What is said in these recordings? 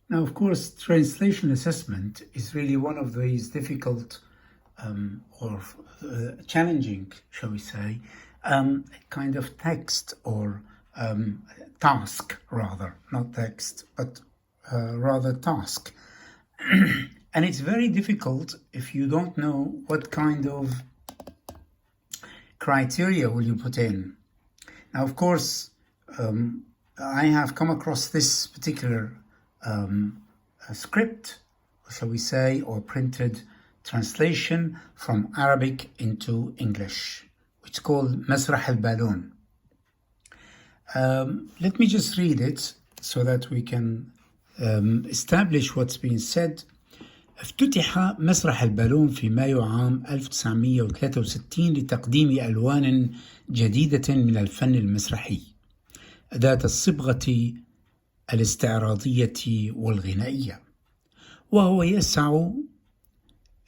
Now, of course, translation assessment is really one of these difficult or challenging, shall we say, kind of text or task, rather, not text, but rather task. And it's very difficult if you don't know what kind of criteria will you put in. Now, of course, I have come across this particular script, shall we say, or printed translation from Arabic into English, which is called Masrah al-Balloon. Let me just read it so that we can establish what's being said. افتتح مسرح البالون في مايو عام 1963 لتقديم ألوان جديدة من الفن المسرحي ذات الصبغة الاستعراضية والغنائية، وهو يسع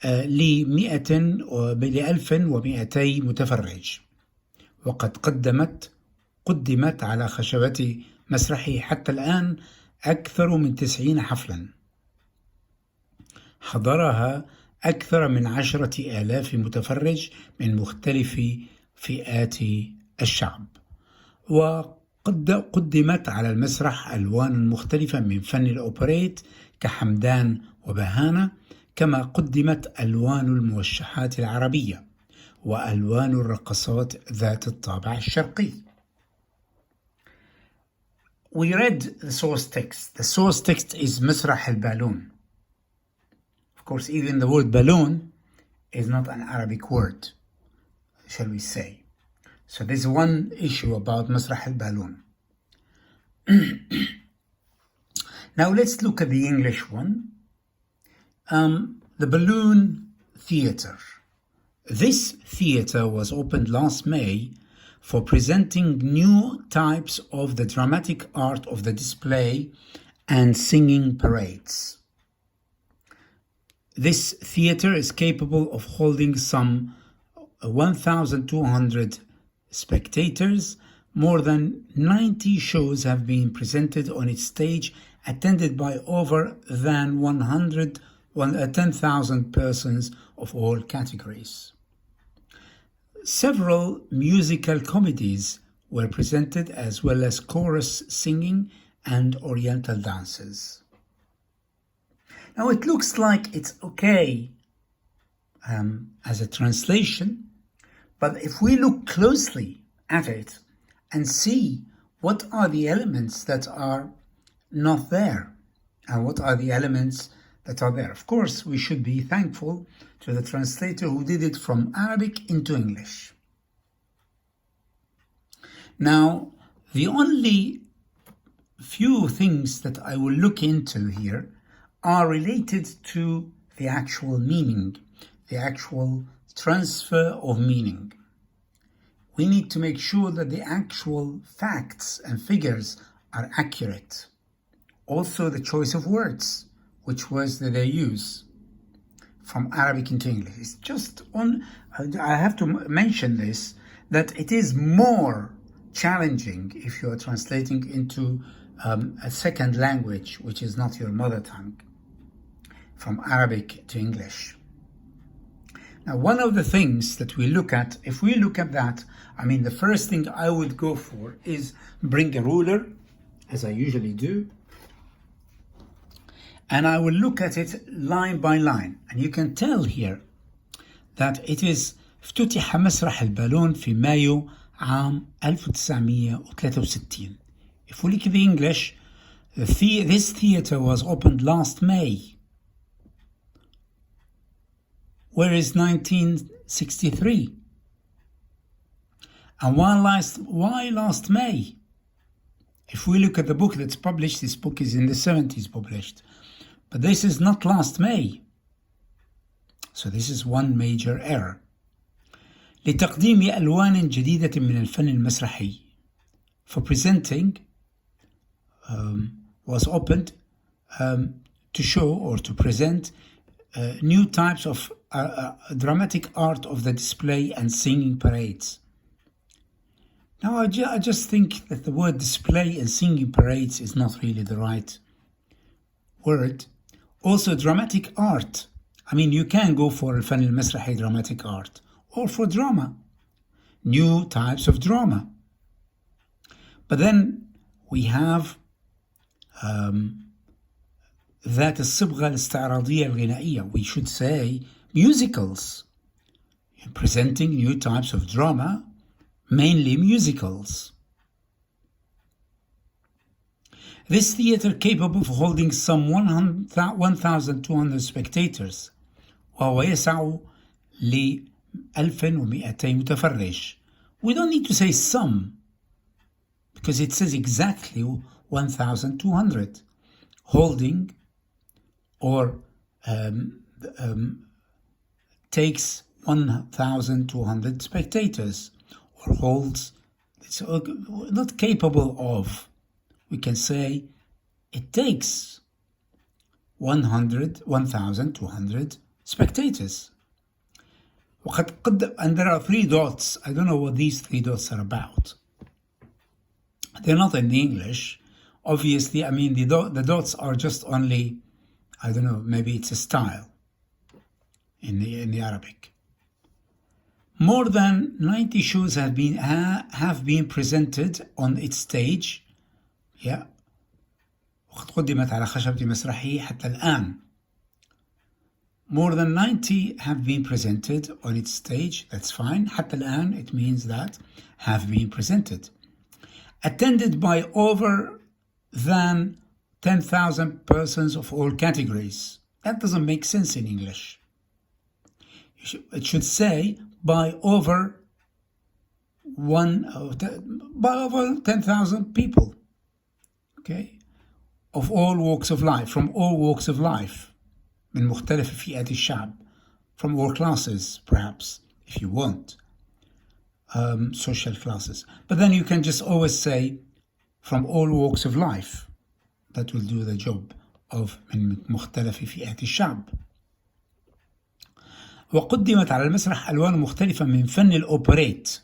ل1200 متفرج، وقد قدمت على خشبة مسرحه حتى الآن أكثر من 90 حفلا حضرها أكثر من 10,000 متفرج من مختلف فئات الشعب، وقدمت على المسرح ألوان مختلفة من فن الأوبريت كحمدان وبهانة، كما قدمت ألوان الموشحات العربية وألوان الرقصات ذات الطابع الشرقي. We read the source text. The source text is مسرح البالون. Of course, even the word balloon is not an Arabic word, shall we say. So there's one issue about مسرح البالون. Now let's look at the English one. The Balloon Theatre. This theatre was opened last May for presenting new types of the dramatic art of the display and singing parades. This theatre is capable of holding some 1,200 spectators. More than 90 shows have been presented on its stage, attended by over than 10,000 persons of all categories. Several musical comedies were presented, as well as chorus singing and oriental dances. Now it looks like it's okay as a translation, but if we look closely at it and see what are the elements that are not there and what are the elements that are there, of course we should be thankful to the translator who did it from Arabic into English. Now, the only few things that I will look into here are related to the actual meaning, the actual transfer of meaning. We need to make sure that the actual facts and figures are accurate. Also, the choice of words, which words that they use from Arabic into English. It's just I have to mention this, that it is more challenging if you are translating into a second language, which is not your mother tongue, from Arabic to English. Now, one of the things that we look at, if we look at that, the first thing I would go for is bring a ruler, as I usually do, and I will look at it line by line. And you can tell here that it is افتتح مسرح البالون في مايو عام 1963. If we look at the English, this theatre was opened last May. Where is 1963? And why last May? If we look at the book that's published, this book is in the 70s published. But this is not last May. So this is one major error. لتقديم ألوان جديدة من الفن المسرحي. For presenting was opened to show or to present new types of dramatic art of the display and singing parades. Now I just think that the word display and singing parades is not really the right word. Also dramatic art. I mean, you can go for الفن المسرحي, dramatic art, or for drama, new types of drama. But then we have ذات الصبغة الاستعراضية الغنائية. We should say musicals, presenting new types of drama, mainly musicals. This theater capable of holding some 1,200 spectators, وهو يسع ل 1,200 متفرج. We don't need to say some, because it says exactly 1,200. Holding or takes 1,200 spectators, or holds, it's not capable of. We can say it takes 1,200 spectators. And there are 3 dots. I don't know what these 3 dots are about. They're not in English. Obviously, I mean, the dots are just only, I don't know, maybe it's a style in the Arabic. More than 90 shows have been presented on its stage. Yeah. وقد قدمت على خشبة مسرحه حتى الآن. More than 90 have been presented on its stage. That's fine. حتى الآن, it means that have been presented. Attended by over than 10,000 persons of all categories. That doesn't make sense in English. It should say by over 10,000 people. Okay, of all walks of life, from all walks of life, من مختلف فئات الشعب, from all classes, perhaps, if you want, social classes. But then you can just always say from all walks of life. That will do the job of من مختلف فئات الشعب. وقدمت على المسرح ألوان مختلفة من فن الأوبريت.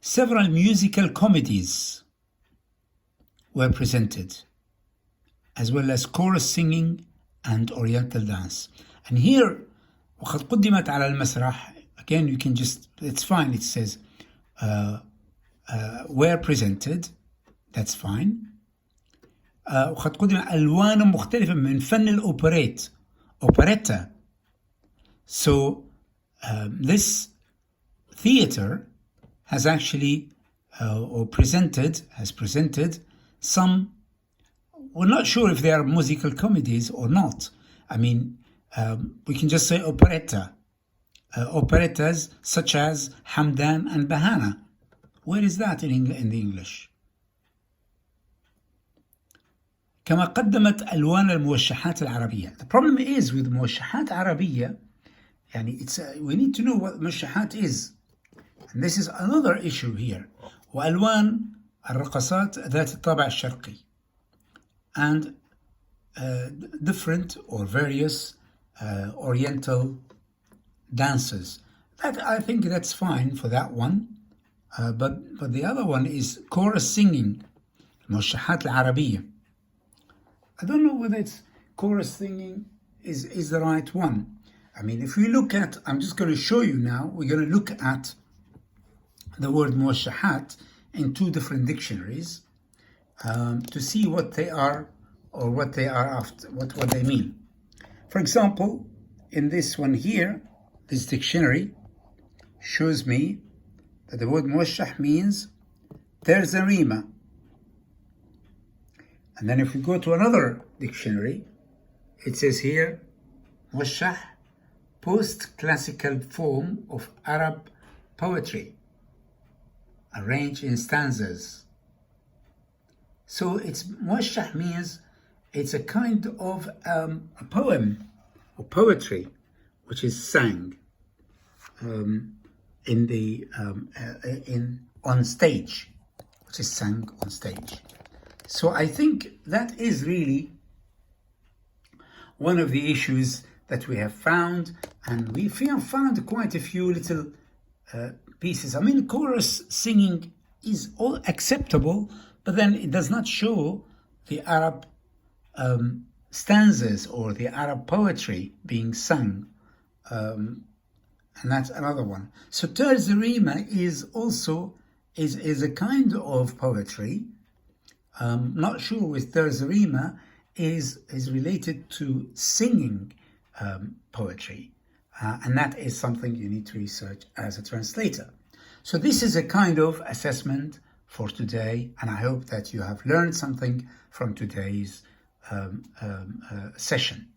Several musical comedies were presented, as well as chorus singing and oriental dance. And here, وقد قدمت على المسرح, again, you can just, it's fine, it says, were presented, that's fine. وقد قدم ألوان مختلفة من فن الأوبريت, operetta. So, this theater has actually, has presented some, we're not sure if they are musical comedies or not. I mean, we can just say operetta. Operettas such as Hamdan and Bahana. Where is that in the English? كما قدمت ألوان الموشحات العربية. The problem is with موشحات عربية, يعني we need to know what موشحات is. And this is another issue here. وألوان الرقصات ذات الطابع الشرقي. And different or various oriental dances. That, I think that's fine for that one. But the other one is chorus singing. الموشحات العربية. I don't know whether it's chorus singing is the right one. I mean, if we look at, I'm just going to show you now, we're going to look at the word موشحات in 2 different dictionaries to see what they are, or what they are after, what they mean. For example, in this one here, this dictionary shows me that the word موشح means there's a rima. And then if we go to another dictionary, it says here, موشح, post-classical form of Arab poetry, arranged in stanzas. So it's موشح means it's a kind of a poem or poetry which is sang on stage, which is sung on stage. So I think that is really one of the issues that we have found, and we have found quite a few little pieces. I mean, chorus singing is all acceptable, but then it does not show the Arab stanzas or the Arab poetry being sung. And that's another one. So Tarz Rima is also is a kind of poetry. Not sure with Tarz Rima is related to singing poetry. And that is something you need to research as a translator. So this is a kind of assessment for today, and I hope that you have learned something from today's session.